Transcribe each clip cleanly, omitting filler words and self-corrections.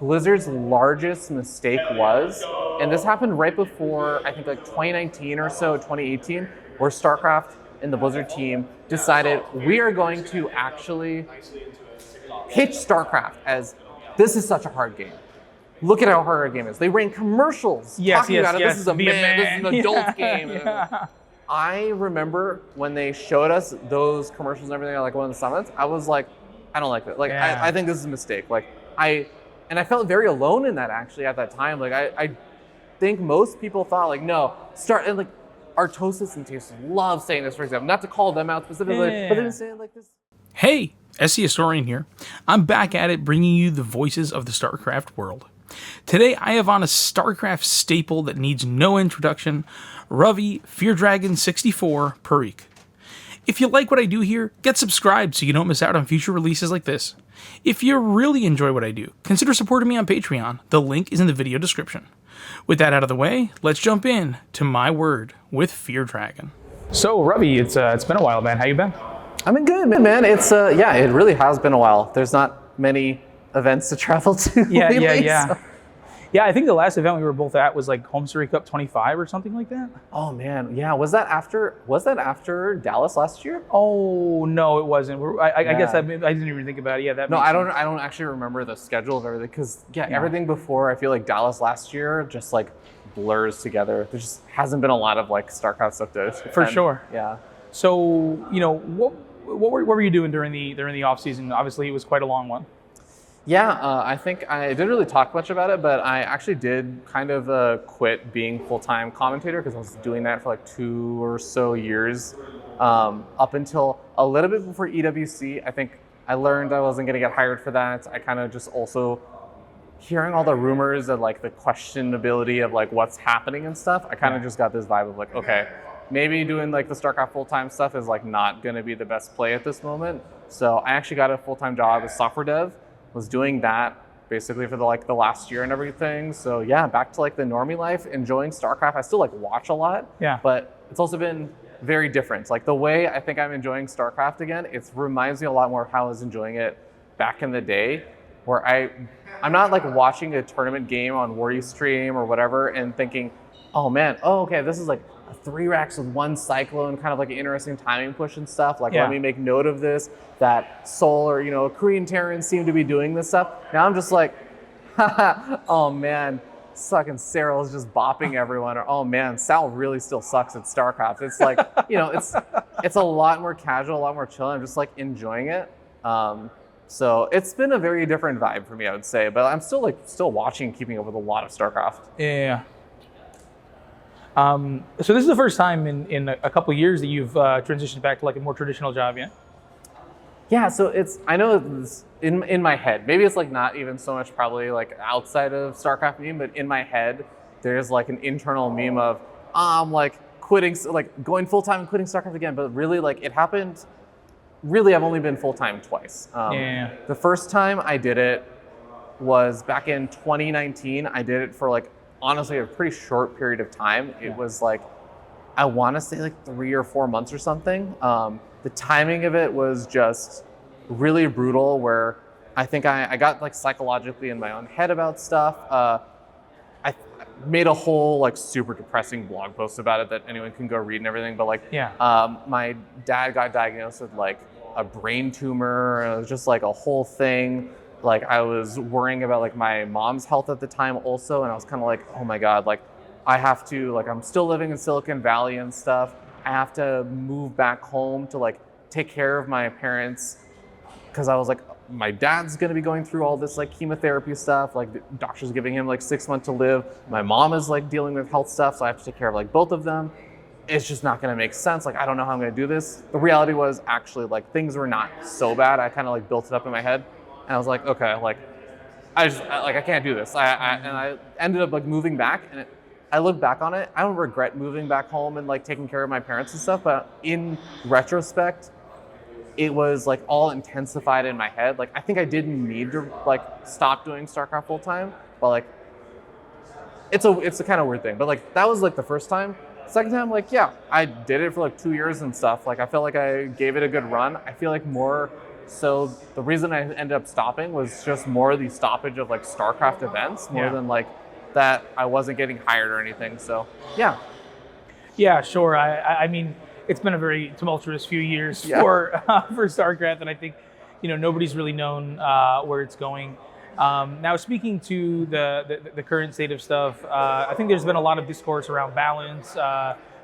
Blizzard's largest mistake was, and this happened right before, I think like 2019 or so, 2018, where StarCraft and the Blizzard team decided we are going to actually pitch StarCraft as this is such a hard game. Look at how hard our game is. They ran commercials talking about it. This is this is an adult game. Yeah. I remember when they showed us those commercials and everything at like one of the summits, I was like, I don't like that. Like, I think this is a mistake. Like, I felt very alone in that actually at that time. Like, I think most people thought like, no, and like, Artosis and Taste love saying this, for example. Not to call them out specifically, but they would say it like this. Hey, SC Historian here. I'm back at it bringing you the voices of the StarCraft world. Today I have on a StarCraft staple that needs no introduction, Ravi feardragon 64 Parikh. If you like what I do here, get subscribed so you don't miss out on future releases like this. If you really enjoy what I do, consider supporting me on Patreon. The link is in the video description. With that out of the way, let's jump in to my word with feardragon. So Ravi, it's been a while, man. How you been? I've been good, man. It's it really has been a while. There's not many events to travel to. Yeah. Yeah, I think the last event we were both at was like Home Story Cup 25 or something like that. Oh man, yeah. Was that after Dallas last year? Oh no, it wasn't. I guess I didn't even think about it. Yeah, I don't actually remember the schedule of everything because everything before I feel like Dallas last year just like blurs together. There just hasn't been a lot of like StarCraft stuff to attend. For sure. Yeah. So what were you doing during the off season? Obviously, it was quite a long one. Yeah, I think I didn't really talk much about it, but I actually did kind of quit being full-time commentator because I was doing that for like 2 or so years, up until a little bit before EWC. I think I learned I wasn't going to get hired for that. I kind of just also hearing all the rumors and like the questionability of like what's happening and stuff. I kind of just got this vibe of like, okay, maybe doing like the StarCraft full-time stuff is like not going to be the best play at this moment. So I actually got a full-time job as software dev. Was doing that basically for the last year and everything. So yeah, back to like the normie life, enjoying StarCraft. I still like watch a lot, but it's also been very different. Like the way I think I'm enjoying StarCraft again, it reminds me a lot more of how I was enjoying it back in the day, where I'm not like watching a tournament game on Warustream or whatever and thinking, oh man, okay, this is like 3 racks with 1 Cyclone, kind of like an interesting timing push and stuff. Like, let me make note of this, that Sol or, Korean Terrans seem to be doing this stuff. Now I'm just like, oh man, fucking Cyril's just bopping everyone. Or, oh man, Sal really still sucks at StarCraft. It's like, it's a lot more casual, a lot more chill. I'm just like enjoying it. So it's been a very different vibe for me, I would say. But I'm still watching, keeping up with a lot of StarCraft. Yeah. So this is the first time in a couple of years that you've transitioned back to like a more traditional job, yeah? Yeah, so I know it's in my head. Maybe it's like not even so much probably like outside of StarCraft meme, but in my head, there's like an internal meme of I'm like quitting, like going full time and quitting StarCraft again. But really, like it happened. Really, I've only been full time twice. The first time I did it was back in 2019. I did it for like honestly a pretty short period of time. It was like, I want to say like 3 or 4 months or something. The timing of it was just really brutal, where I think I got like psychologically in my own head about stuff. I made a whole like super depressing blog post about it that anyone can go read and everything. But like, my dad got diagnosed with like a brain tumor. It was just like a whole thing. Like I was worrying about like my mom's health at the time also. And I was kind of like, oh my God, like I have to, like I'm still living in Silicon Valley and stuff. I have to move back home to like take care of my parents. Cause I was like, my dad's gonna be going through all this like chemotherapy stuff. Like the doctor's giving him like 6 months to live. My mom is like dealing with health stuff. So I have to take care of like both of them. It's just not gonna make sense. Like, I don't know how I'm gonna do this. The reality was actually like things were not so bad. I kind of like built it up in my head. And I was like, okay, like I can't do this. And I ended up like moving back, and I look back on it. I don't regret moving back home and like taking care of my parents and stuff. But in retrospect, it was like all intensified in my head. Like I think I didn't need to like stop doing StarCraft full time, but like it's a kind of weird thing. But like that was like the first time. Second time, like yeah, I did it for like 2 years and stuff. Like I felt like I gave it a good run. I feel like more So the reason I ended up stopping was just more the stoppage of like StarCraft events more than like that I wasn't getting hired or anything. So yeah. Yeah, sure. I mean, it's been a very tumultuous few years for StarCraft, and I think nobody's really known where it's going. Now, speaking to the current state of stuff, I think there's been a lot of discourse around balance.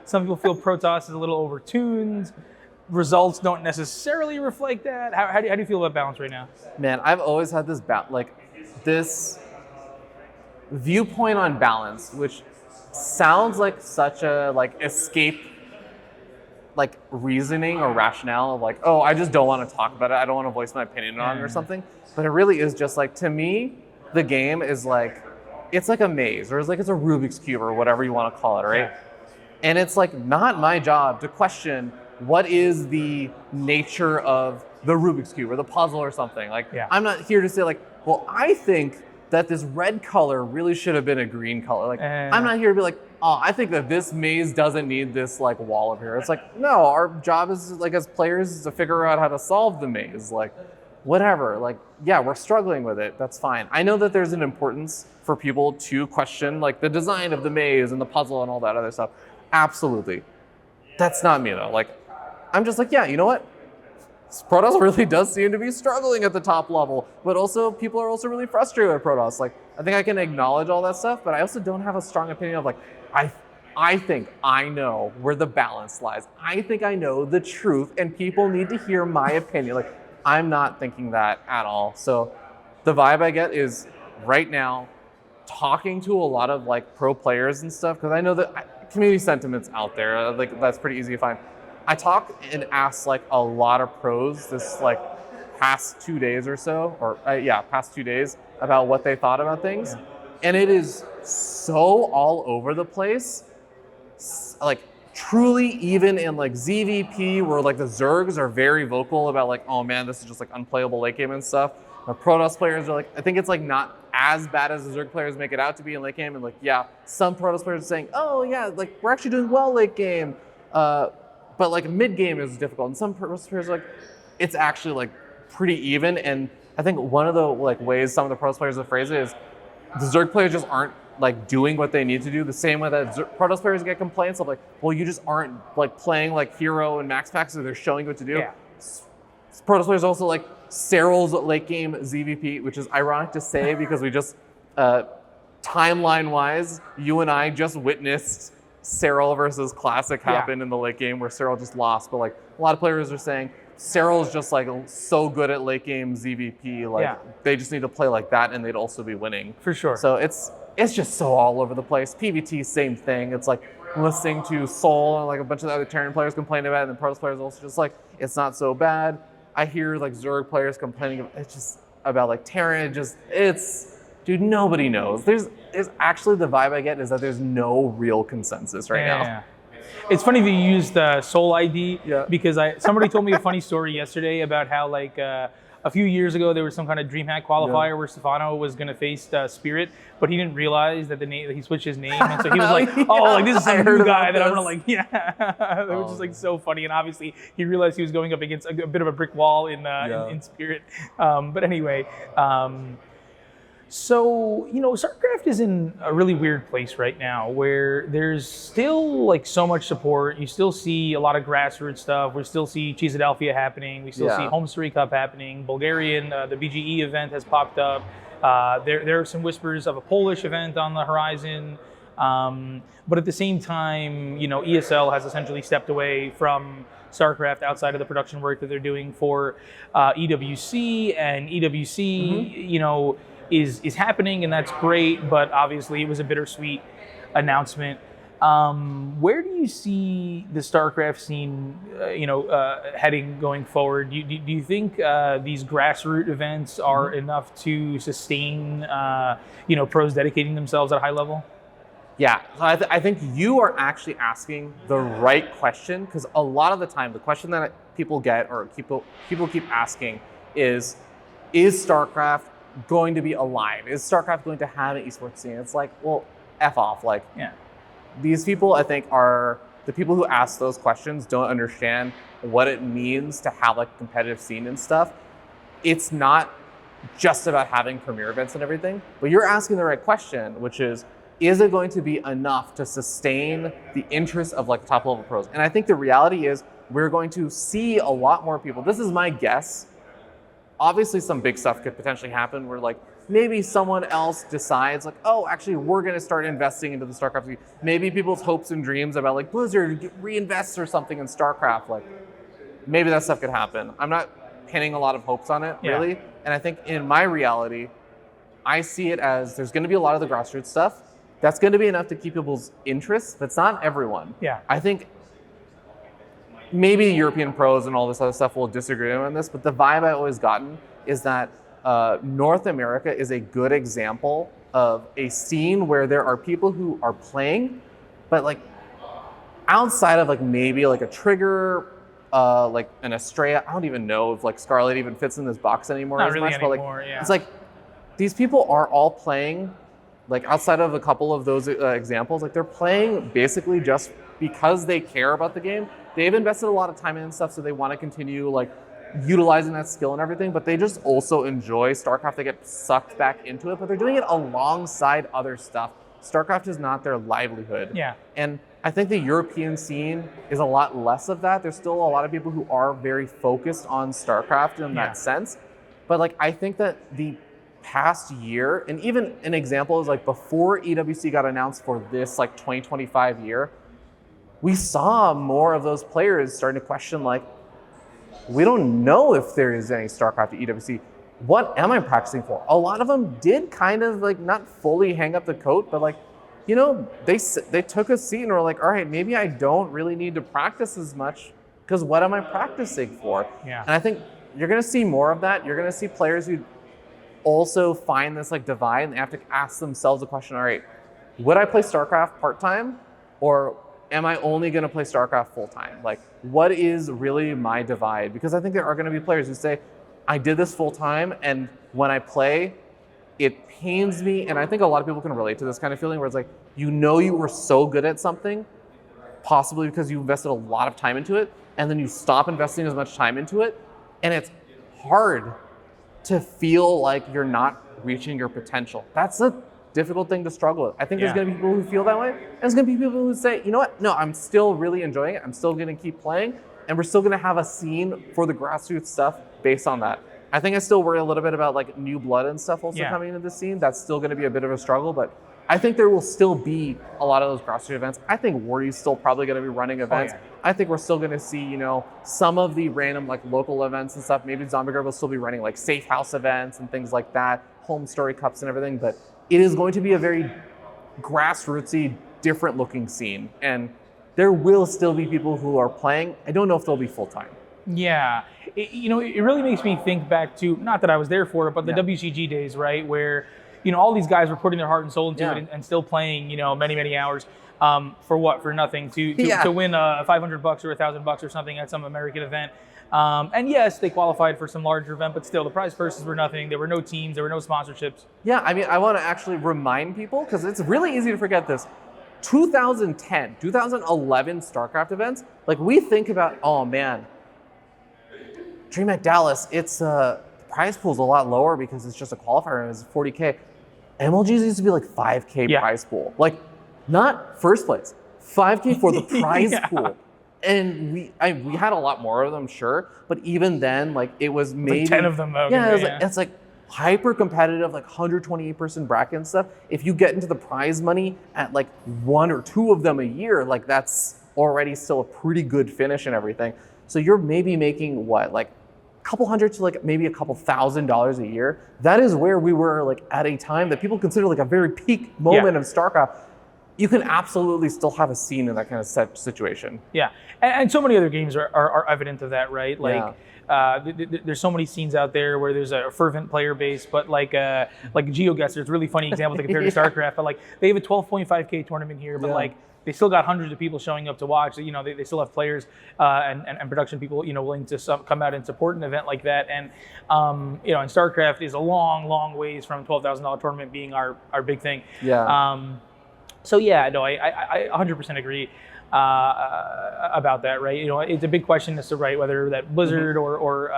Some people feel Protoss is a little overtuned. Results don't necessarily reflect that. How do you feel about balance right now? Man, I've always had this this viewpoint on balance, which sounds like such a escape reasoning or rationale of like, oh, I just don't want to talk about it. I don't want to voice my opinion on it or something. But it really is just like, to me, the game is like, it's like a maze, or it's a Rubik's Cube or whatever you want to call it, right? Yeah. And it's like not my job to question what is the nature of the Rubik's Cube or the puzzle or something. I'm not here to say like, well, I think that this red color really should have been a green color. I'm not here to be like, oh, I think that this maze doesn't need this wall over here. It's like, no, our job is as players is to figure out how to solve the maze. Whatever. Yeah, we're struggling with it. That's fine. I know that there's an importance for people to question the design of the maze and the puzzle and all that other stuff. Absolutely. That's not me though. I'm just like, yeah, you know what? Protoss really does seem to be struggling at the top level, but also people are also really frustrated with Protoss. I think I can acknowledge all that stuff, but I also don't have a strong opinion of I think I know where the balance lies. I think I know the truth, and people need to hear my opinion. I'm not thinking that at all. So the vibe I get is right now talking to a lot of pro players and stuff, because I know that community sentiment's out there. That's pretty easy to find. I talk and ask a lot of pros this past 2 days or so, or past 2 days about what they thought about things. Yeah. And it is so all over the place. Truly even in ZVP where the Zergs are very vocal about oh man, this is just unplayable late game and stuff. The Protoss players are I think it's not as bad as the Zerg players make it out to be in late game. And some Protoss players are saying, oh yeah, we're actually doing well late game. But mid game is difficult, and some Protoss players are it's actually pretty even. And I think one of the ways some of the Protoss players have phrased it is the Zerg players just aren't doing what they need to do. The same way that Protoss players get complaints of well, you just aren't playing hero and max packs, so they're showing you what to do. Yeah. Protoss players also Serral's late game ZVP, which is ironic to say because we just timeline wise, you and I just witnessed Serral versus Classic happen in the late game where Serral just lost. But a lot of players are saying Serral's just so good at late game ZVP. They just need to play like that and they'd also be winning. For sure. So it's just so all over the place. PvT, same thing. It's listening to Soul and a bunch of the other Terran players complain about it, and the Protoss players also just it's not so bad. I hear Zerg players complaining it's just about Terran. Dude, nobody knows. There's actually the vibe I get is that there's no real consensus right now. It's funny that you used the Soul ID because somebody told me a funny story yesterday about how a few years ago there was some kind of DreamHack qualifier where Stefano was going to face Spirit, but he didn't realize that he switched his name, and so he was this is some new guy that I'm gonna It was just so funny, and obviously he realized he was going up against a bit of a brick wall in Spirit. But anyway. So, StarCraft is in a really weird place right now where there's still so much support. You still see a lot of grassroots stuff. We still see Cheesadelphia happening. We still see Home Story Cup happening. Bulgarian, the BGE event has popped up. There are some whispers of a Polish event on the horizon. But at the same time, ESL has essentially stepped away from StarCraft outside of the production work that they're doing for EWC, and EWC, is happening, and that's great, but obviously it was a bittersweet announcement. Where do you see the StarCraft scene, heading going forward? Do you think these grassroots events are enough to sustain, pros dedicating themselves at a high level? Yeah, I think you are actually asking the right question, because a lot of the time the question that people get or people keep asking is StarCraft going to be alive? Is StarCraft going to have an esports scene? It's well, F off. These people, I think, are the people who ask those questions don't understand what it means to have a competitive scene and stuff. it's not just about having premier events and everything, but you're asking the right question, which is it going to be enough to sustain the interest of like top level pros? And I think the reality is we're going to see a lot more people. This is my guess. Obviously some big stuff could potentially happen where like maybe someone else decides like, oh, actually we're going to start investing into the StarCraft League. Maybe people's hopes and dreams about like Blizzard reinvests or something in StarCraft, like maybe that stuff could happen. I'm not pinning a lot of hopes on it, really. Yeah. And I think in my reality, I see it as there's going to be a lot of the grassroots stuff. That's going to be enough to keep people's interest, but it's not everyone. Yeah. I think maybe European pros and all this other stuff will disagree on this, but the vibe I've always gotten is that North America is a good example of a scene where there are people who are playing, but like outside of like maybe like a Trigger, like an Estrella, I don't even know if like Scarlet even fits in this box anymore. Not as really much, anymore, but like, yeah. It's like these people are all playing, like outside of a couple of those examples, like they're playing basically just because they care about the game. They've invested a lot of time in stuff, so they want to continue like utilizing that skill and everything, but they just also enjoy StarCraft. They get sucked back into it, but they're doing it alongside other stuff. StarCraft is not their livelihood. Yeah. And I think the European scene is a lot less of that. There's still a lot of people who are very focused on StarCraft in that sense. But like, I think that the past year, and even an example is like before EWC got announced for this like 2025 year, we saw more of those players starting to question like, we don't know if there is any StarCraft at EWC. What am I practicing for? A lot of them did kind of like not fully hang up the coat, but like, you know, they took a seat and were like, all right, maybe I don't really need to practice as much because what am I practicing for? Yeah. And I think you're going to see more of that. You're going to see players who also find this like divide and they have to ask themselves the question, all right, would I play StarCraft part-time or am I only going to play StarCraft full-time? Like, what is really my divide? Because I think there are going to be players who say, I did this full-time, and when I play, it pains me. And I think a lot of people can relate to this kind of feeling where it's like, you know you were so good at something, possibly because you invested a lot of time into it, and then you stop investing as much time into it, and it's hard to feel like you're not reaching your potential. That's a difficult thing to struggle with. I think there's going to be people who feel that way, and there's going to be people who say, you know what, no, I'm still really enjoying it. I'm still going to keep playing, and we're still going to have a scene for the grassroots stuff based on that. I think I still worry a little bit about like new blood and stuff also coming into the scene. That's still going to be a bit of a struggle, but I think there will still be a lot of those grassroots events. I think Wardy's still probably going to be running events. I think we're still going to see, you know, some of the random like local events and stuff. Maybe Zombie Girl will still be running like safe house events and things like that, home story cups and everything, but it is going to be a very grassrootsy, different looking scene. And there will still be people who are playing. I don't know if they'll be full-time. Yeah. You know, it really makes me think back to, not that I was there for it, but the WCG days, right? Where, you know, all these guys were putting their heart and soul into it and still playing, you know, many, many hours for what? For nothing. To win $500 or $1,000 or something at some American event. And yes, they qualified for some larger event, but still the prize purses were nothing. There were no teams, there were no sponsorships. Yeah, I mean, I want to actually remind people, because it's really easy to forget this. 2010, 2011 StarCraft events, like we think about, oh man, DreamHack Dallas, it's the prize pool's a lot lower because it's just a qualifier and it's 40K. MLGs used to be like 5K prize pool. Like, not first place, 5K for the prize pool. And we had a lot more of them, sure, but even then, like it was maybe like 10 of them though. Yeah, it's like hyper competitive, like 128-person bracket and stuff. If you get into the prize money at like 1 or 2 of them a year, like that's already still a pretty good finish and everything. So you're maybe making what, like a couple hundred to like maybe a couple $1,000s a year. That is where we were like at a time that people consider like a very peak moment of StarCraft. You can absolutely still have a scene in that kind of situation. Yeah, and so many other games are evident of that, right? Like, there's so many scenes out there where there's a fervent player base, but like GeoGuessr, it's a really funny example to compare to StarCraft, but like they have a 12.5K tournament here, but like they still got hundreds of people showing up to watch. You know, they still have players and production people, you know, willing to come out and support an event like that. And you know, and StarCraft is a long, long ways from $12,000 tournament being our big thing. Yeah. So yeah, no, I 100% agree. about that, right? It's a big question as to whether that Blizzard or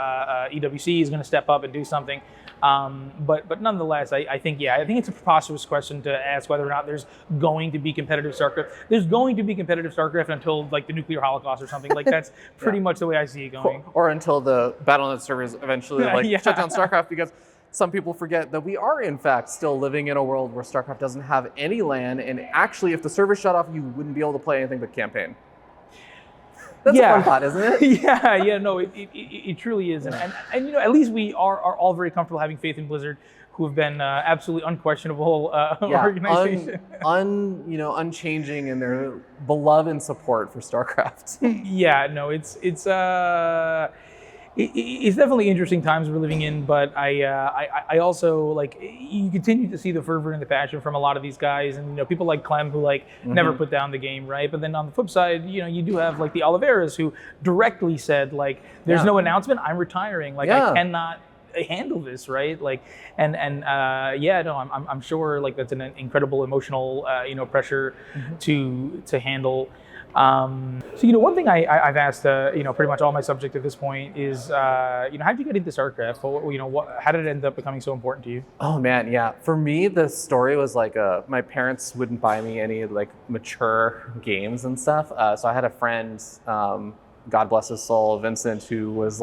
EWC is going to step up and do something. But nonetheless, I think it's a preposterous question to ask whether or not there's going to be competitive StarCraft. There's going to be competitive StarCraft until like the nuclear holocaust or something. Like that's pretty much the way I see it going. Or until the Battle.net servers eventually shut down StarCraft, because some people forget that we are in fact still living in a world where StarCraft doesn't have any LAN, and actually if the servers shut off, you wouldn't be able to play anything but campaign. That's a fun thought, isn't it? No, it truly is. And at least we are all very comfortable having faith in Blizzard, who have been absolutely unquestionable organization. Unchanging in their beloved support for StarCraft. It's definitely interesting times we're living in, but I also you continue to see the fervor and the passion from a lot of these guys, and people like Clem who never put down the game, right? But then on the flip side, you do have the Oliveras who directly said there's no announcement, I'm retiring, I cannot handle this, right? I'm sure that's an incredible emotional pressure to handle. One thing I've asked, pretty much all my subject at this point is, how did you get into StarCraft? How did it end up becoming so important to you? Oh man, yeah. For me, the story was my parents wouldn't buy me any mature games and stuff. So I had a friend, God bless his soul, Vincent, who was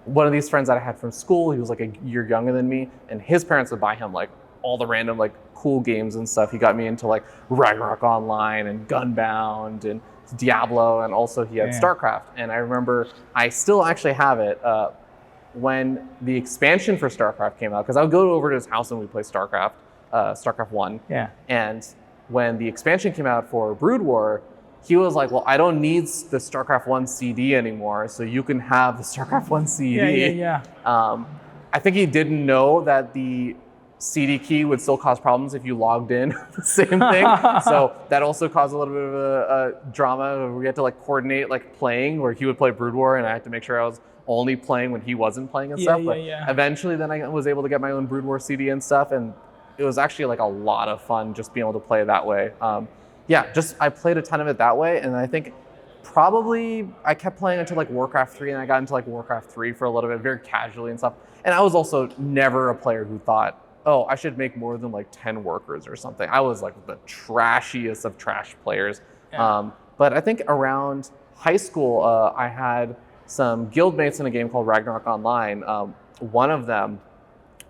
one of these friends that I had from school. He was a year younger than me, and his parents would buy him all the random cool games and stuff. He got me into Ragnarok Online and Gunbound and Diablo, and also he had StarCraft. And I remember I still actually have it when the expansion for StarCraft came out, because I would go over to his house and we'd play StarCraft, StarCraft 1. Yeah. And when the expansion came out for Brood War, he was like, well, I don't need the StarCraft 1 CD anymore, so you can have the StarCraft 1 CD. I think he didn't know that the CD key would still cause problems if you logged in the same thing. So that also caused a little bit of a drama. We had to coordinate playing, where he would play Brood War and I had to make sure I was only playing when he wasn't playing and stuff. But eventually then I was able to get my own Brood War CD and stuff, and it was actually a lot of fun just being able to play that way. I played a ton of it that way, and I think probably I kept playing until Warcraft 3, and I got into Warcraft 3 for a little bit, very casually and stuff. And I was also never a player who thought, oh, I should make more than 10 workers or something. I was the trashiest of trash players. Yeah. But I think around high school, I had some guild mates in a game called Ragnarok Online. One of them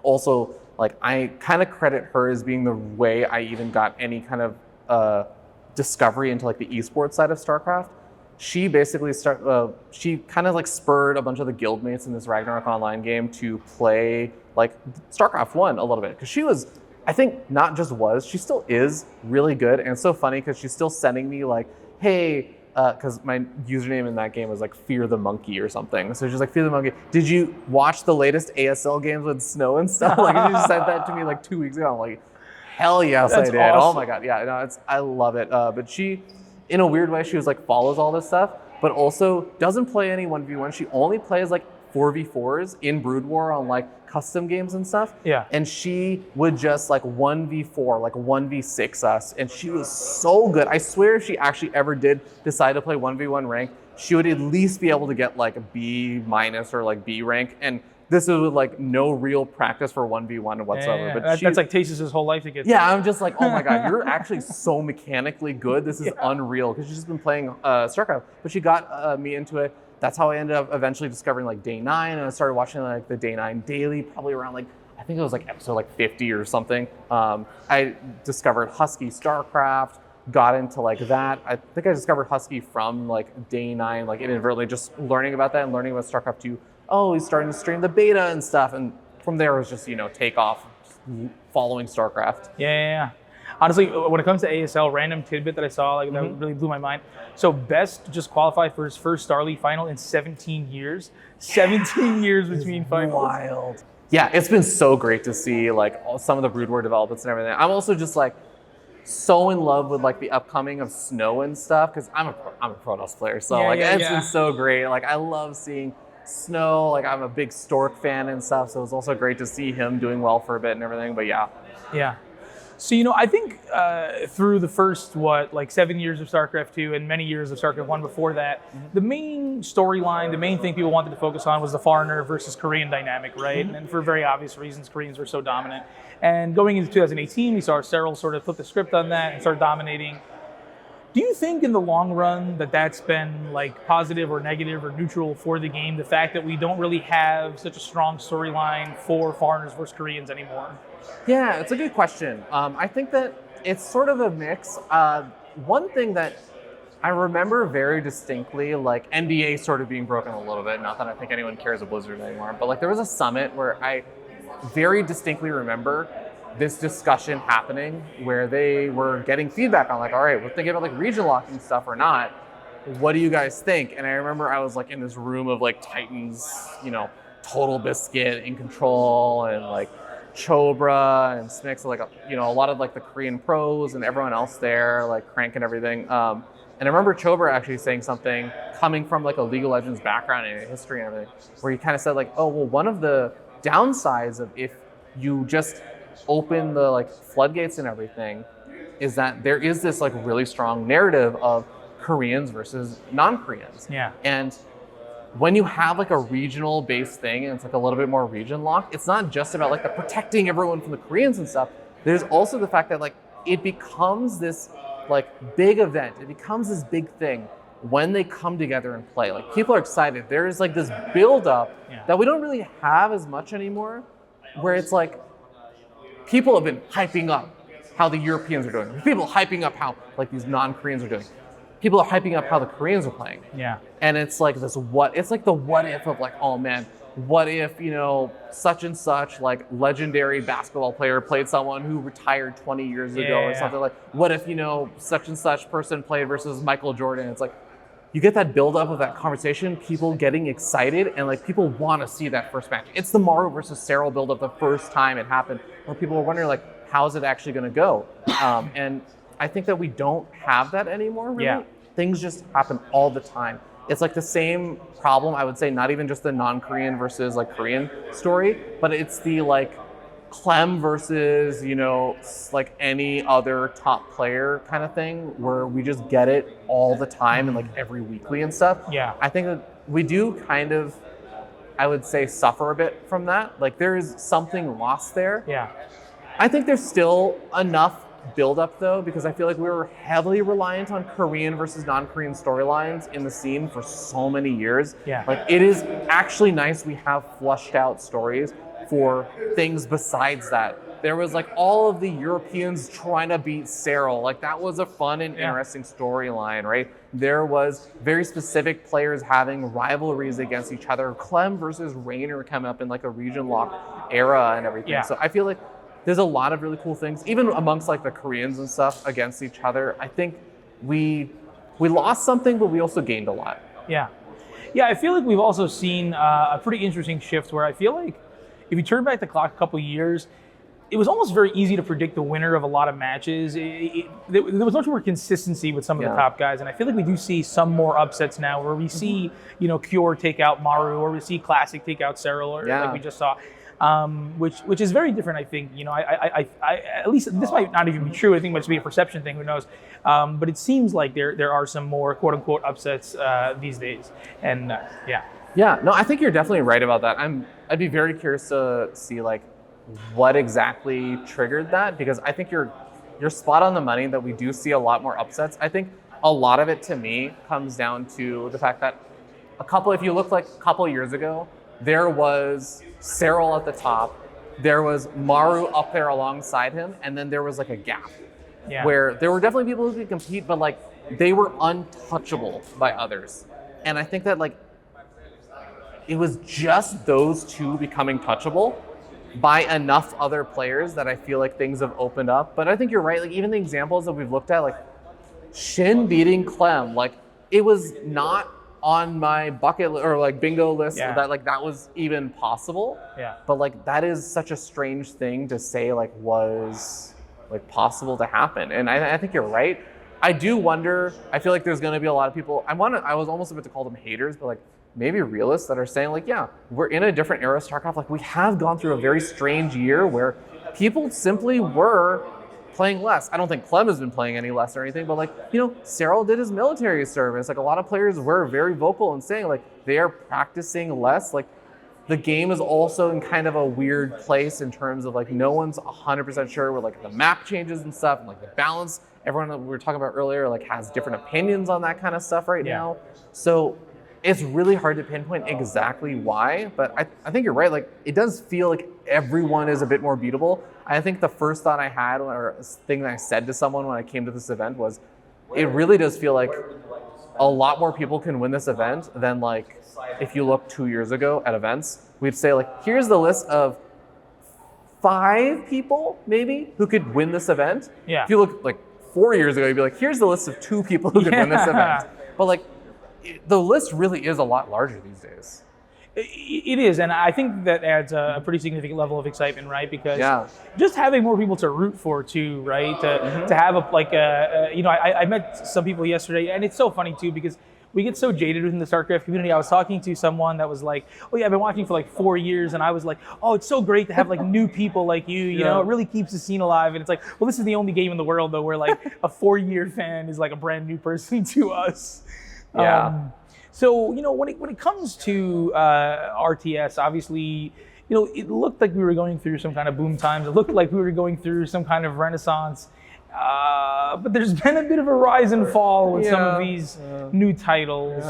also, I kind of credit her as being the way I even got any kind of discovery into the esports side of StarCraft. She basically she kind of spurred a bunch of the guild mates in this Ragnarok Online game to play StarCraft 1 a little bit, because she was, I think, she still is really good. And it's so funny because she's still sending me hey, because my username in that game was Fear the Monkey or something. So she's Fear the Monkey, did you watch the latest ASL games with Snow and stuff? She just sent that to me 2 weeks ago. I'm hell yes, That's I did. awesome. Oh my God, yeah, no, I love it. But she, in a weird way, she was follows all this stuff, but also doesn't play any 1v1. She only plays 4v4s in Brood War on custom games and stuff. Yeah. And she would just 1v4, 1v6 us, and she was so good. I swear if she actually ever did decide to play 1v1 rank, she would at least be able to get B- or B rank. And this is with no real practice for 1v1 whatsoever. Yeah. But that's Tasis' whole life to get yeah, I'm just oh my God, you're actually so mechanically good. This is unreal, because she's just been playing StarCraft. But she got me into it. That's how I ended up eventually discovering Day 9, and I started watching the Day 9 daily, probably around I think it was episode 50 or something. I discovered Husky StarCraft, got into that. I think I discovered Husky from Day 9, inadvertently, just learning about that and learning about StarCraft 2. Oh, he's starting to stream the beta and stuff, and from there it was just take off, following StarCraft. Yeah. Honestly, when it comes to ASL, random tidbit that I saw that really blew my mind. So Best just qualified for his first Star League final in 17 years. 17 years between finals. Wild. Yeah, it's been so great to see some of the Brood War developments and everything. I'm also just so in love with the upcoming of Snow and stuff, because I'm a Protoss player, so it's been so great. I love seeing Snow. I'm a big Stork fan and stuff, so it's also great to see him doing well for a bit and everything. But yeah. So, I think through the first, 7 years of StarCraft 2 and many years of StarCraft 1 before that, the main storyline, the main thing people wanted to focus on was the foreigner versus Korean dynamic, right? And for very obvious reasons, Koreans were so dominant. And going into 2018, we saw Serral sort of flip the script on that and start dominating. Do you think in the long run that that's been positive or negative or neutral for the game, the fact that we don't really have such a strong storyline for foreigners versus Koreans anymore? Yeah, it's a good question. I think that it's sort of a mix. One thing that I remember very distinctly, NDA sort of being broken a little bit, not that I think anyone cares of Blizzard anymore, but there was a summit where I very distinctly remember this discussion happening where they were getting feedback on all right, we're thinking about region locking stuff or not. What do you guys think? And I remember I was in this room of Titans, Total Biscuit in control, and Chobra and Smix, a lot of the Korean pros and everyone else there, Crank and everything. And I remember Chobra actually saying something coming from a League of Legends background and history and everything, where he kind of said oh, well, one of the downsides of if you just open the floodgates and everything is that there is this really strong narrative of Koreans versus non-Koreans. Yeah. And when you have a regional based thing and it's a little bit more region locked, it's not just about the protecting everyone from the Koreans and stuff. There's also the fact that it becomes this big event. It becomes this big thing when they come together and play. People are excited. There's this build up that we don't really have as much anymore, where it's people have been hyping up how the Europeans are doing. People are hyping up how these non-Koreans are doing. People are hyping up how the Koreans are playing. Yeah. And it's this what, it's the what if of oh man, what if, such and such legendary basketball player played someone who retired 20 years ago or something what if, such and such person played versus Michael Jordan. It's you get that buildup of that conversation, people getting excited, and people want to see that first match. It's the Maru versus Serral buildup the first time it happened, where people were wondering how is it actually going to go? And I think that we don't have that anymore, really. Yeah. Things just happen all the time. It's the same problem, I would say, not even just the non-Korean versus Korean story, but it's the Clem versus, any other top player kind of thing, where we just get it all the time and every weekly and stuff. Yeah. I think that we do kind of, I would say, suffer a bit from that. There is something lost there. Yeah. I think there's still enough build up though, because I feel we were heavily reliant on Korean versus non-Korean storylines in the scene for so many years. Yeah. It is actually nice we have flushed out stories for things besides that. There was all of the Europeans trying to beat Serral. That was a fun and interesting storyline, right? There was very specific players having rivalries against each other. Clem versus Raynor come up in a region lock era and everything. Yeah. So I feel there's a lot of really cool things, even amongst the Koreans and stuff against each other. I think we lost something, but we also gained a lot. Yeah. Yeah, I feel we've also seen a pretty interesting shift where I feel if you turn back the clock a couple of years, it was almost very easy to predict the winner of a lot of matches. There was much more consistency with some of the top guys, and I feel we do see some more upsets now where we see, Cure take out Maru, or we see Classic take out Serral, or we just saw. Which is very different, I think. I at least this might not even be true. I think it might be a perception thing. Who knows? But it seems there are some more quote unquote upsets these days. And yeah. Yeah. No, I think you're definitely right about that. I'd be very curious to see what exactly triggered that, because I think you're spot on the money that we do see a lot more upsets. I think a lot of it to me comes down to the fact that if you look a couple years ago, there was Serral at the top, there was Maru up there alongside him, and then there was a gap where there were definitely people who could compete, but they were untouchable by others. And I think that it was just those two becoming touchable by enough other players that I feel things have opened up. But I think you're right, even the examples that we've looked at, Shin beating Clem, it was not on my bucket or bingo list that that was even possible. Yeah. But that is such a strange thing to say was possible to happen. And I think you're right. I do wonder, I feel there's going to be a lot of people, I was almost about to call them haters, but maybe realists that are saying yeah, we're in a different era of StarCraft. We have gone through a very strange year where people simply were playing less. I don't think Clem has been playing any less or anything, but like, you know, Cyril did his military service. Like a lot of players were very vocal and saying like they are practicing less. Like the game is also in kind of a weird place in terms of like no one's 100% sure with like the map changes and stuff and like the balance. Everyone that we were talking about earlier like has different opinions on that kind of stuff right now. So it's really hard to pinpoint exactly why, but I think you're right. Like it does feel like everyone is a bit more beatable. I think the first thought I had or thing that I said to someone when I came to this event was, it really does feel like a lot more people can win this event than like if you look 2 years ago at events, we'd say like, here's the list of 5 people maybe who could win this event. Yeah. If you look like 4 years ago, you'd be like, here's the list of 2 people who could win this event. But like, the list really is a lot larger these days. It is, and I think that adds a pretty significant level of excitement, right? Because just having more people to root for too, right? To have I met some people yesterday, and it's so funny too because we get so jaded within the StarCraft community. I was talking to someone that was like, oh yeah, I've been watching for like 4 years, and I was like, oh, it's so great to have like new people like you know, it really keeps the scene alive. And it's like, well, this is the only game in the world though where like a 4-year fan is like a brand new person to us. So, you know, when it comes to RTS, obviously, you know, it looked like we were going through some kind of boom times. It looked like we were going through some kind of renaissance. But there's been a bit of a rise and fall with some of these new titles.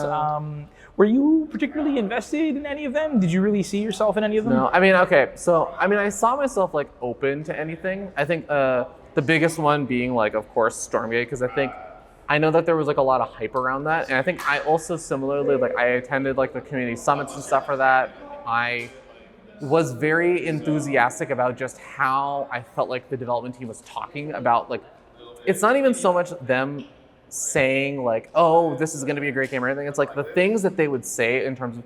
Were you particularly invested in any of them? Did you really see yourself in any of them? No, I mean, okay. So, I mean, I saw myself like open to anything. I think the biggest one being like, of course, Stormgate, because I know that there was like a lot of hype around that. And I think I also similarly, like I attended like the community summits and stuff for that. I was very enthusiastic about just how I felt like the development team was talking about like, it's not even so much them saying like, oh, this is gonna be a great game or anything. It's like the things that they would say in terms of,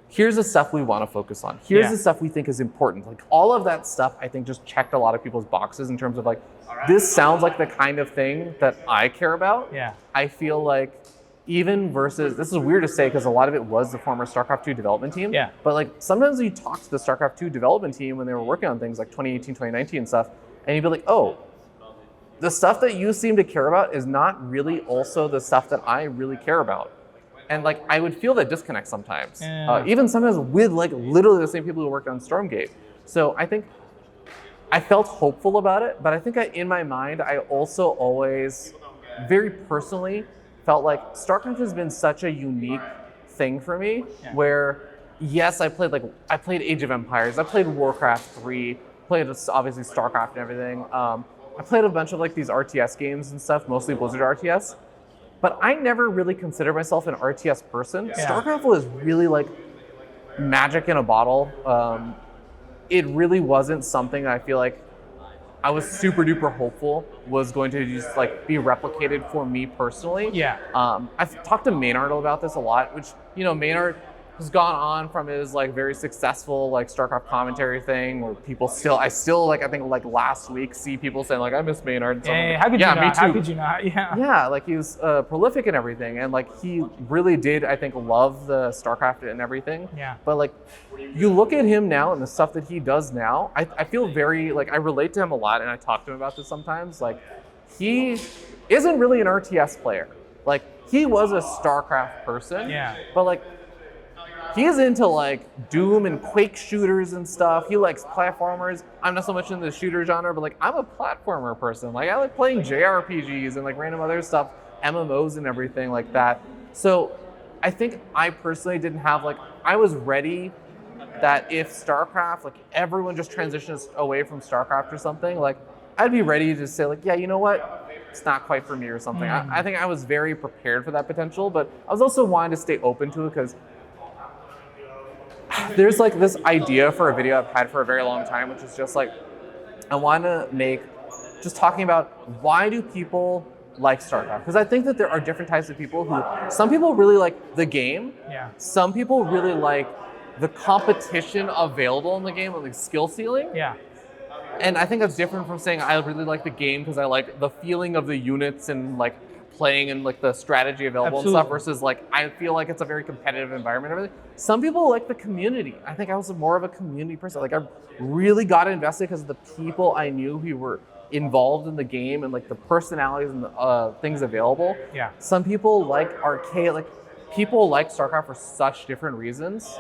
here's the stuff we wanna focus on. Here's the stuff we think is important. Like all of that stuff, I think just checked a lot of people's boxes in terms of like, this sounds like the kind of thing that I care about. Yeah. I feel like even versus, this is weird to say because a lot of it was the former StarCraft 2 development team. Yeah. But like sometimes you talk to the StarCraft 2 development team when they were working on things like 2018, 2019 and stuff, and you'd be like, oh, the stuff that you seem to care about is not really also the stuff that I really care about. And like, I would feel that disconnect sometimes. Even sometimes with like literally the same people who worked on Stormgate. So I think I felt hopeful about it, but I think in my mind, I also always very personally felt like StarCraft has been such a unique thing for me where, yes, I played Age of Empires, I played Warcraft 3, played obviously StarCraft and everything. I played a bunch of like these RTS games and stuff, mostly Blizzard RTS, but I never really considered myself an RTS person. StarCraft was really like magic in a bottle. It really wasn't something I feel like I was super duper hopeful was going to just like be replicated for me personally. I've talked to Maynard about this a lot, which, you know, Maynard has gone on from his like very successful like StarCraft commentary thing where people I still like, I think like last week see people saying like, I miss Maynard. Hey, how could you not? Me too. How could you not? Yeah, like he was prolific and everything. And like he really did, I think, love the StarCraft and everything. But like you look at him now and the stuff that he does now, I feel very like I relate to him a lot and I talk to him about this sometimes. Like he isn't really an RTS player. Like he was a StarCraft person. But like he's into like Doom and Quake shooters and stuff. He likes platformers. I'm not so much in the shooter genre, but like I'm a platformer person. Like I like playing JRPGs and like random other stuff, MMOs and everything like that. So I think I personally didn't have like, I was ready that if StarCraft, like everyone just transitions away from StarCraft or something, like I'd be ready to say like, yeah, you know what? It's not quite for me or something. I think I was very prepared for that potential, but I was also wanting to stay open to it because there's like this idea for a video I've had for a very long time, which is just like, I want to make, just talking about why do people like StarCraft? Because I think that there are different types of people who, some people really like the game. Some people really like the competition available in the game, like skill ceiling. And I think that's different from saying I really like the game because I like the feeling of the units and like playing and like the strategy available and stuff versus like I feel like it's a very competitive environment and everything. Some people like the community. I think I was more of a community person. Like I really got invested because of the people I knew who were involved in the game and like the personalities and the things available. Yeah. Some people like arcade, like people like StarCraft for such different reasons.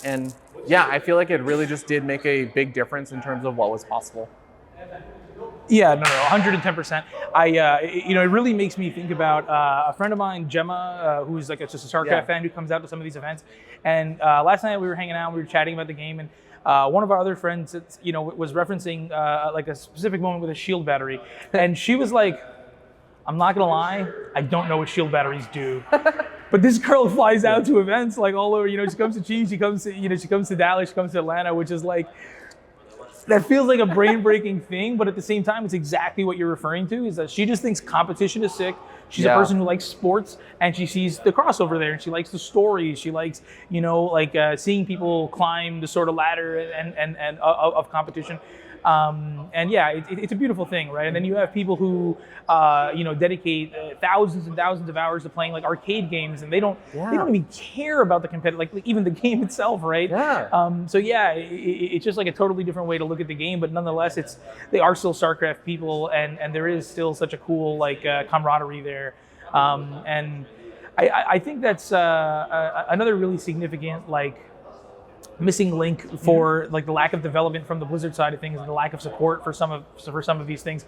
And yeah, I feel like it really just did make a big difference in terms of what was possible. Yeah, no, 110%. It really makes me think about a friend of mine, Gemma, who's like just a StarCraft fan who comes out to some of these events. And last night we were hanging out, we were chatting about the game, and one of our other friends, was referencing like a specific moment with a shield battery, and she was like, "I'm not gonna lie, I don't know what shield batteries do." But this girl flies out to events like all over. She comes to Chiefs, she comes to Dallas, she comes to Atlanta, which is like, that feels like a brain-breaking thing, but at the same time, it's exactly what you're referring to, is that she just thinks competition is sick. She's a person who likes sports, and she sees the crossover there, and she likes the stories. She likes, seeing people climb the sort of ladder and of competition. And yeah, it's a beautiful thing, right? And then you have people who, dedicate thousands and thousands of hours to playing like arcade games, and they don't even care about the competitive, like even the game itself, right? Yeah. So yeah, it's just like a totally different way to look at the game, but nonetheless, they are still StarCraft people, and there is still such a cool camaraderie there, and I think that's another really significant missing link for like the lack of development from the Blizzard side of things and the lack of support for some of these things,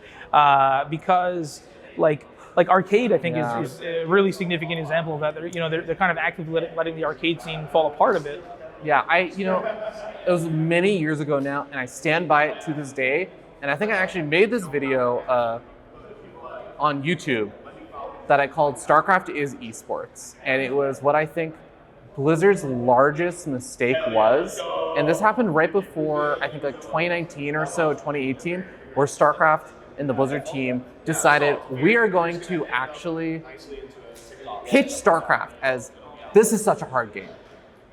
because like arcade, I think is a really significant example of that. They're kind of actively letting the arcade scene fall apart a bit. Yeah, it was many years ago now, and I stand by it to this day. And I think I actually made this video on YouTube that I called "StarCraft is Esports," and it was what I think Blizzard's largest mistake was, and this happened right before, I think 2019 or so, 2018, where StarCraft and the Blizzard team decided we are going to actually pitch StarCraft as, this is such a hard game.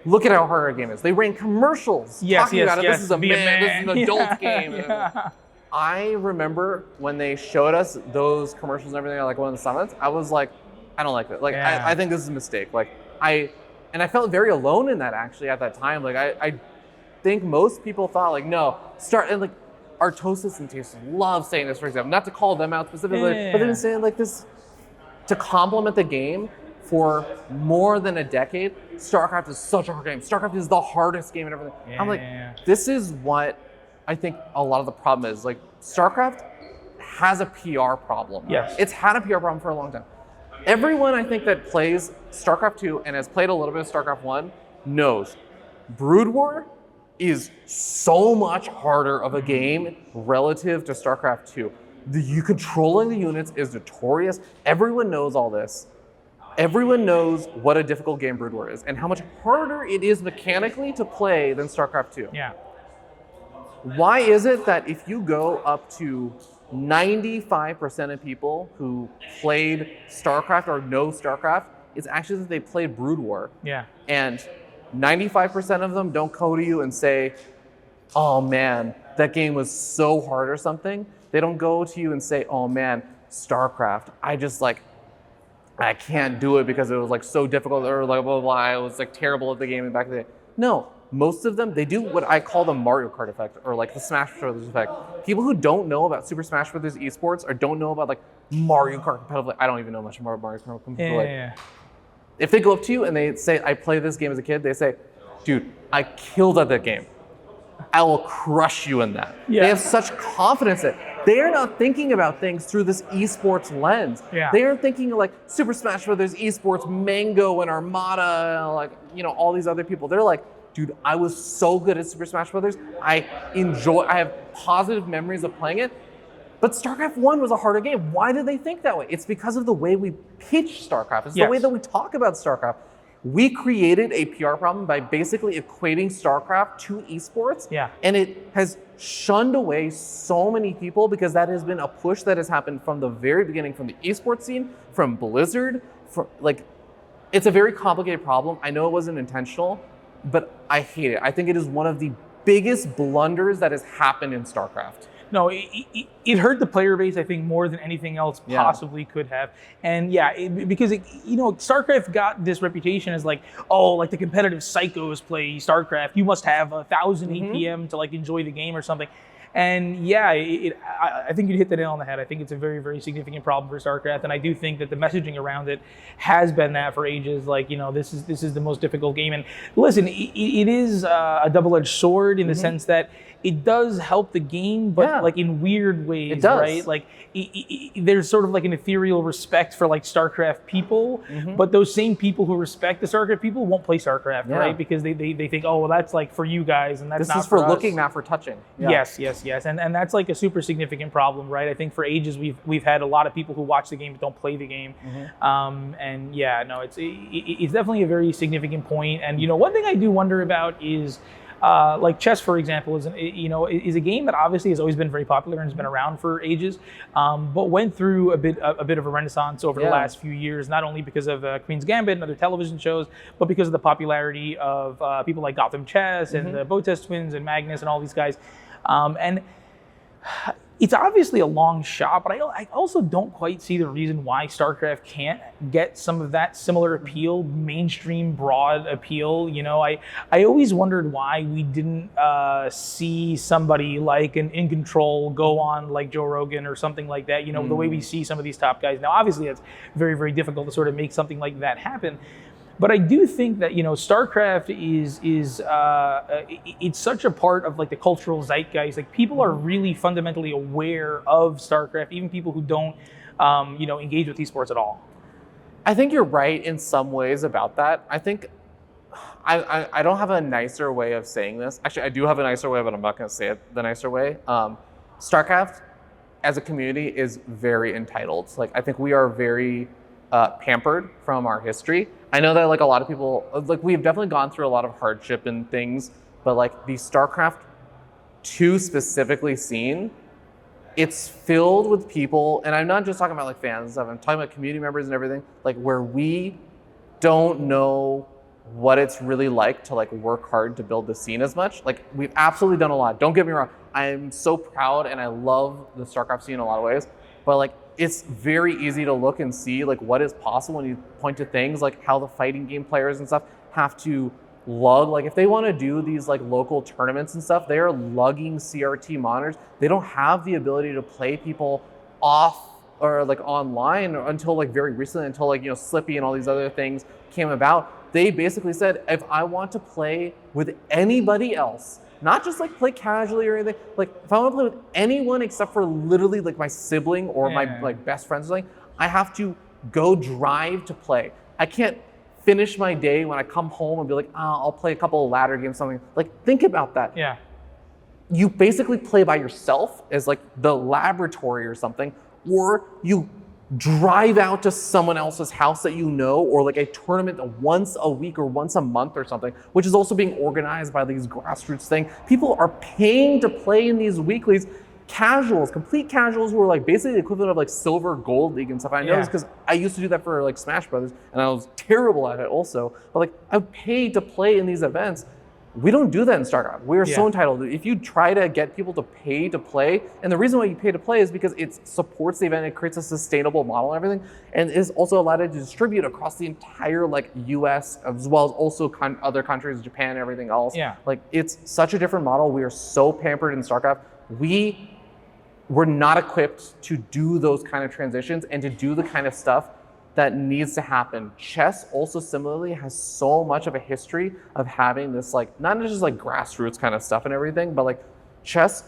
Look at how hard our game is. They ran commercials talking about it. This is this is an adult game. Yeah. I remember when they showed us those commercials and everything at one of the summits, I was like, I don't like it. I think this is a mistake. And I felt very alone in that actually at that time. I think most people thought no, Artosis and Taste love saying this, for example, not to call them out specifically, but they've been saying this to compliment the game for more than a decade. StarCraft is such a hard game. StarCraft is the hardest game and everything. I'm this is what I think a lot of the problem is. StarCraft has a PR problem. Yes. It's had a PR problem for a long time. Everyone I think that plays StarCraft 2 and has played a little bit of StarCraft 1 knows Brood War is so much harder of a game relative to StarCraft 2. You controlling the units is notorious. Everyone knows all this. Everyone knows what a difficult game Brood War is and how much harder it is mechanically to play than StarCraft 2. Yeah. Why is it that if you go up to 95% of people who played StarCraft or know StarCraft, it's actually that they played Brood War. Yeah. And 95% of them don't go to you and say, "Oh man, that game was so hard" or something. They don't go to you and say, "Oh man, StarCraft, I can't do it because it was so difficult," or blah, blah, blah, I was terrible at the game back in the day. No. Most of them, they do what I call the Mario Kart effect, or the Smash Brothers effect. People who don't know about Super Smash Brothers esports or don't know about Mario Kart competitively, I don't even know much about Mario Kart competitively. If they go up to you and they say, "I played this game as a kid," they say, "Dude, I killed at that game. I will crush you in that." Yeah. They have such confidence that they are not thinking about things through this esports lens. Yeah. They aren't thinking Super Smash Brothers esports, Mango and Armada, all these other people. They're like, "Dude, I was so good at Super Smash Brothers. I have positive memories of playing it." But StarCraft 1 was a harder game. Why did they think that way? It's because of the way we pitch StarCraft. It's the way that we talk about StarCraft. We created a PR problem by basically equating StarCraft to esports. Yeah. And it has shunned away so many people because that has been a push that has happened from the very beginning, from the esports scene, from Blizzard. It's a very complicated problem. I know it wasn't intentional, but I hate it. I think it is one of the biggest blunders that has happened in StarCraft. No, it hurt the player base, I think, more than anything else possibly could have. And because StarCraft got this reputation as the competitive psychos play StarCraft. You must have 1,000 APM to enjoy the game or something. And yeah, I think you hit the nail on the head. I think it's a very, very significant problem for StarCraft, and I do think that the messaging around it has been that for ages. Like, this is the most difficult game. And listen, it is a double-edged sword in the sense that it does help the game, but like in weird ways, it does. right? Like there's sort of like an ethereal respect for like StarCraft people, but those same people who respect the StarCraft people won't play StarCraft, right? Because they think, oh, well, that's like for you guys, and that's this not is for us. looking, not for touching. Yes, and that's like a super significant problem, right? I think for ages we've had a lot of people who watch the game but don't play the game, and yeah, no, it's definitely a very significant point. And one thing I do wonder about is. Like chess, for example, is a game that obviously has always been very popular and has been around for ages, but went through a bit of a renaissance over the last few years. Not only because of Queen's Gambit and other television shows, but because of the popularity of people like Gotham Chess and the Botez twins and Magnus and all these guys. And it's obviously a long shot, but I also don't quite see the reason why StarCraft can't get some of that similar appeal, mainstream, broad appeal. I always wondered why we didn't see somebody like an In Control go on like Joe Rogan or something like that. The way we see some of these top guys now. Obviously, it's very, very difficult to sort of make something like that happen. But I do think that StarCraft is it's such a part of like the cultural zeitgeist. Like people are really fundamentally aware of StarCraft, even people who don't engage with esports at all. I think you're right in some ways about that. I think I don't have a nicer way of saying this. Actually, I do have a nicer way, but I'm not going to say it the nicer way. StarCraft as a community is very entitled. Like I think we are very pampered from our history. I know that like a lot of people, like we've definitely gone through a lot of hardship and things, but like the StarCraft 2 specifically scene, it's filled with people, and I'm not just talking about like fans and stuff, I'm talking about community members and everything, like where we don't know what it's really like to like work hard to build the scene as much. Like we've absolutely done a lot. Don't get me wrong. I'm so proud and I love the StarCraft scene in a lot of ways, but like it's very easy to look and see like what is possible when you point to things like how the fighting game players and stuff have to lug. Like if they want to do these like local tournaments and stuff, they are lugging CRT monitors. They don't have the ability to play people off or like online until like very recently, until like Slippy and all these other things came about. They basically said, if I want to play with anybody else, not just like play casually or anything, like if I want to play with anyone except for literally like my sibling or my like best friends or something, I have to go drive to play. I can't finish my day when I come home and be like, I'll play a couple of ladder games, something. Like think about that. Yeah. You basically play by yourself as like the laboratory or something, or you drive out to someone else's house that or like a tournament once a week or once a month or something, which is also being organized by these grassroots things. People are paying to play in these weeklies. Casuals, complete casuals who are like basically the equivalent of like silver gold league and stuff. I know this because I used to do that for like Smash Brothers and I was terrible at it also. But like I paid to play in these events. We don't do that in StarCraft. We are so entitled. If you try to get people to pay to play, and the reason why you pay to play is because it supports the event, it creates a sustainable model and everything, and is also allowed to distribute across the entire like US as well as also other countries, Japan and everything else. Like it's such a different model. We are so pampered in StarCraft. We're not equipped to do those kind of transitions and to do the kind of stuff that needs to happen. Chess also similarly has so much of a history of having this like, not just like grassroots kind of stuff and everything, but like chess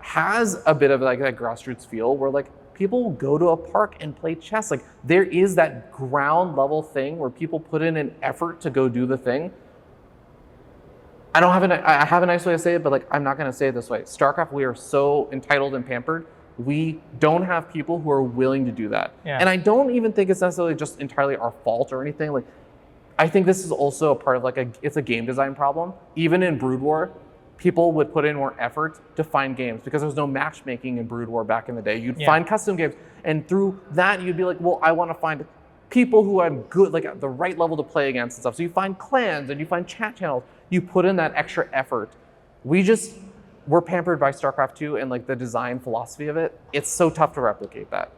has a bit of like that grassroots feel where like people will go to a park and play chess. Like there is that ground level thing where people put in an effort to go do the thing. I have a nice way to say it, but like I'm not gonna say it this way. StarCraft, we are so entitled and pampered. We don't have people who are willing to do that. And I don't even think it's necessarily just entirely our fault or anything. Like, I think this is also a part of like it's a game design problem. Even in Brood War, people would put in more effort to find games because there was no matchmaking in Brood War back in the day. You'd find custom games, and through that you'd be like, well, I want to find people who are good, like at the right level to play against and stuff. So you find clans and you find chat channels. You put in that extra effort. We're pampered by StarCraft 2 and like the design philosophy of it. It's so tough to replicate that.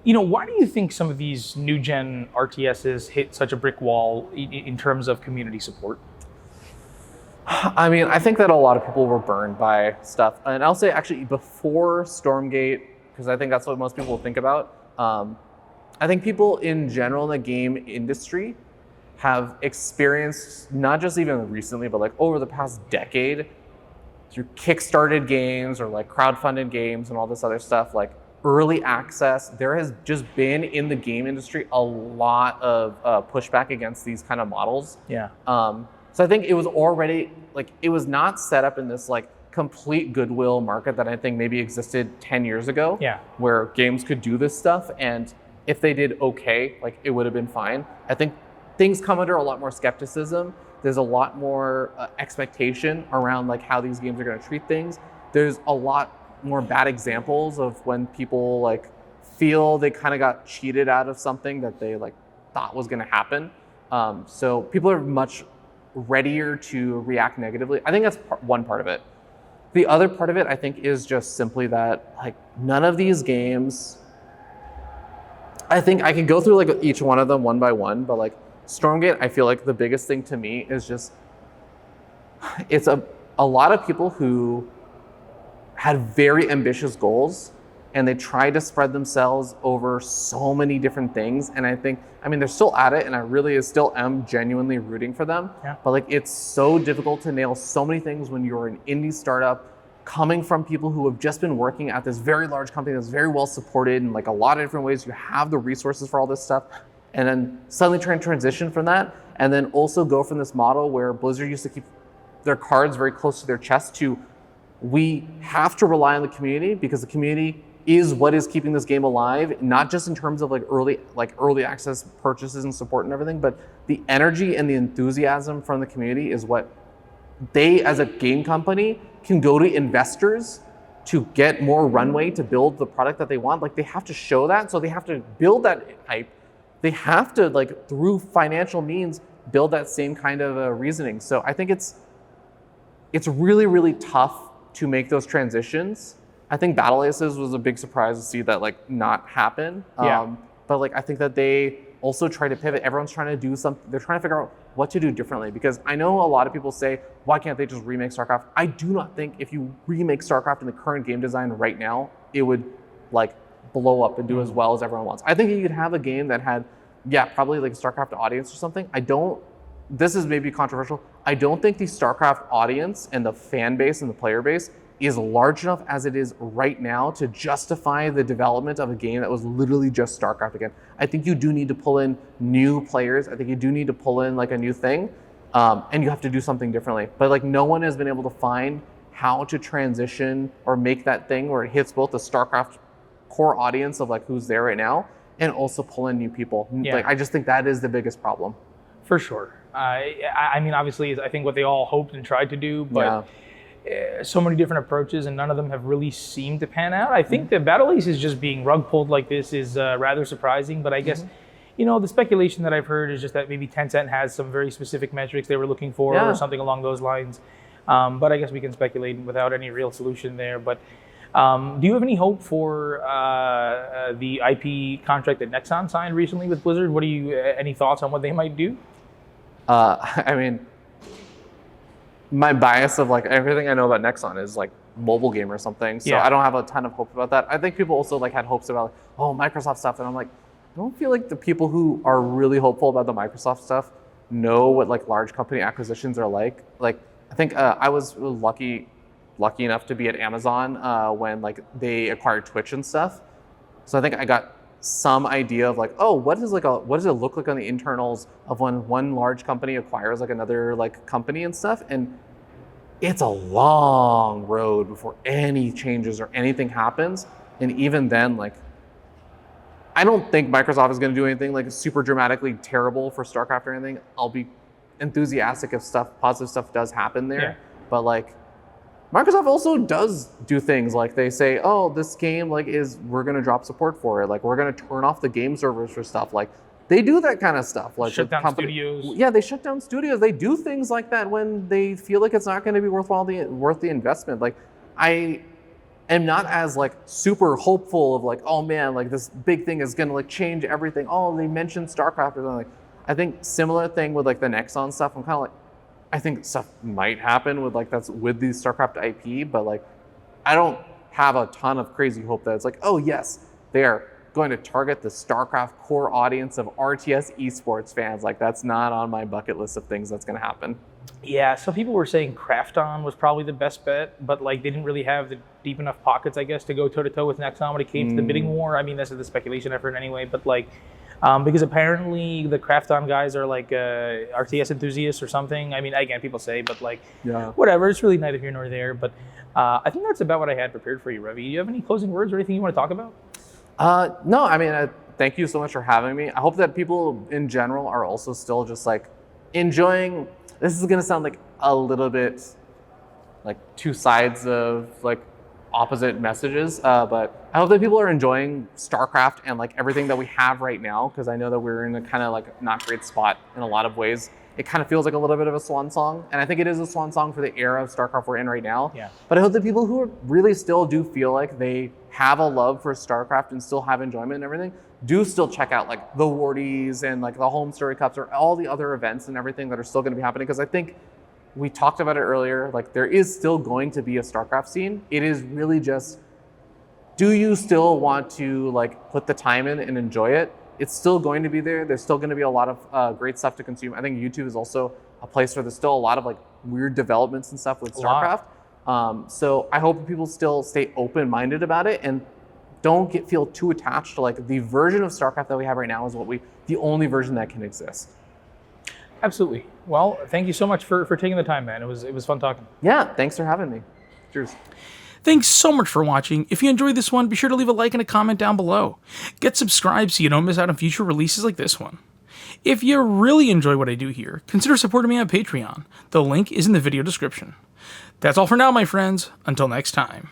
Why do you think some of these new gen RTSs hit such a brick wall in terms of community support? I mean, I think that a lot of people were burned by stuff. And I'll say actually before Stormgate, because I think that's what most people think about. I think people in general in the game industry have experienced, not just even recently, but like over the past decade, through kickstarted games or like crowdfunded games and all this other stuff, like early access, there has just been in the game industry a lot of pushback against these kind of models. Yeah. So I think it was already, like, it was not set up in this like complete goodwill market that I think maybe existed 10 years ago, Yeah. where games could do this stuff. And if they did okay, like it would have been fine. I think things come under a lot more skepticism. There's a lot more expectation around like how these games are going to treat things. There's a lot more bad examples of when people like feel they kind of got cheated out of something that they like thought was going to happen. So people are much readier to react negatively. I think that's one part of it. The other part of it, I think, is just simply that like none of these games, I think I can go through like each one of them one by one, but like Stormgate, I feel like the biggest thing to me is just, it's a lot of people who had very ambitious goals and they tried to spread themselves over so many different things. And I think, I mean, they're still at it and I really still am genuinely rooting for them. Yeah. But like, it's so difficult to nail so many things when you're an indie startup coming from people who have just been working at this very large company that's very well supported in like a lot of different ways. You have the resources for all this stuff. And then suddenly try and transition from that. And then also go from this model where Blizzard used to keep their cards very close to their chest to, we have to rely on the community because the community is what is keeping this game alive, not just in terms of like early access purchases and support and everything, but the energy and the enthusiasm from the community is what they, as a game company, can go to investors to get more runway to build the product that they want. Like they have to show that, so they have to build that hype. They have to, like, through financial means, build that same kind of reasoning. So I think it's really, really tough to make those transitions. I think Battle Aces was a big surprise to see that like not happen. Yeah. But like I think that they also try to pivot. Everyone's trying to do something. They're trying to figure out what to do differently, because I know a lot of people say, why can't they just remake StarCraft? I do not think if you remake StarCraft in the current game design right now, it would like blow up and do as well as everyone wants. I think you could have a game that had, yeah, probably like a StarCraft audience or something. This is maybe controversial. I don't think the StarCraft audience and the fan base and the player base is large enough as it is right now to justify the development of a game that was literally just StarCraft again. I think you do need to pull in new players. I think you do need to pull in like a new thing, and you have to do something differently. But like no one has been able to find how to transition or make that thing where it hits both the StarCraft core audience of like who's there right now and also pull in new people. Yeah. Like I just think that is the biggest problem. For sure. I mean, obviously, I think what they all hoped and tried to do, but so many different approaches, and none of them have really seemed to pan out. I think that Battle Ace is just being rug pulled like this is rather surprising, but I guess, you know, the speculation that I've heard is just that maybe Tencent has some very specific metrics they were looking for or something along those lines. But I guess we can speculate without any real solution there. But do you have any hope for the IP contract that Nexon signed recently with Blizzard? What do you, any thoughts on what they might do? I mean, my bias of like everything I know about Nexon is like mobile game or something. So I don't have a ton of hope about that. I think people also like had hopes about like, oh, Microsoft stuff. And I'm like, I don't feel like the people who are really hopeful about the Microsoft stuff know what like large company acquisitions are like. Like, I think I was lucky enough to be at Amazon when like they acquired Twitch and stuff. So I think I got some idea of like, oh, what does it look like on the internals of when one large company acquires like another like company and stuff. And it's a long road before any changes or anything happens. And even then, like, I don't think Microsoft is going to do anything like super dramatically terrible for StarCraft or anything. I'll be enthusiastic if positive stuff does happen there. Yeah. But like, Microsoft also does do things like they say, oh, this game like we're going to drop support for it. Like we're going to turn off the game servers for stuff. Like they do that kind of stuff. Like shut down studios. Yeah, they shut down studios. They do things like that when they feel like it's not going to be worth the investment. Like I am not as like super hopeful of like, oh man, like this big thing is going to like change everything. Oh, they mentioned StarCraft or something. Like, I think similar thing with like the Nexon stuff. I'm kind of like, I think stuff might happen with like that's with the StarCraft IP, but like I don't have a ton of crazy hope that it's like, oh yes, they are going to target the StarCraft core audience of RTS esports fans. Like that's not on my bucket list of things that's going to happen. Yeah, some people were saying Krafton was probably the best bet, but like they didn't really have the deep enough pockets, I guess, to go toe to toe with Nexon when it came to the bidding war. I mean, that's the speculation effort anyway, but like because apparently the Krafton guys are like RTS enthusiasts or something. I mean, again, people say, but like whatever. It's really neither here nor there. But I think that's about what I had prepared for you, Ravi. Do you have any closing words or anything you want to talk about? No, I mean, thank you so much for having me. I hope that people in general are also still just like enjoying. This is going to sound like a little bit like two sides of like opposite messages, but I hope that people are enjoying StarCraft and like everything that we have right now, because I know that we're in a kind of like not great spot in a lot of ways. It kind of feels like a little bit of a swan song, and I think it is a swan song for the era of StarCraft we're in right now. Yeah. But I hope that people who really still do feel like they have a love for StarCraft and still have enjoyment and everything, do still check out like the Wardies and like the Home Story Cups or all the other events and everything that are still going to be happening. Because I think we talked about it earlier, like there is still going to be a StarCraft scene. It is really just, do you still want to like put the time in and enjoy it? It's still going to be there. There's still going to be a lot of great stuff to consume. I think YouTube is also a place where there's still a lot of like weird developments and stuff with StarCraft. So I hope people still stay open-minded about it and don't feel too attached to like the version of StarCraft that we have right now is the only version that can exist. Absolutely. Well, thank you so much for taking the time, man. It was fun talking. Yeah, thanks for having me. Cheers. Thanks so much for watching. If you enjoyed this one, be sure to leave a like and a comment down below. Get subscribed so you don't miss out on future releases like this one. If you really enjoy what I do here, consider supporting me on Patreon. The link is in the video description. That's all for now, my friends. Until next time.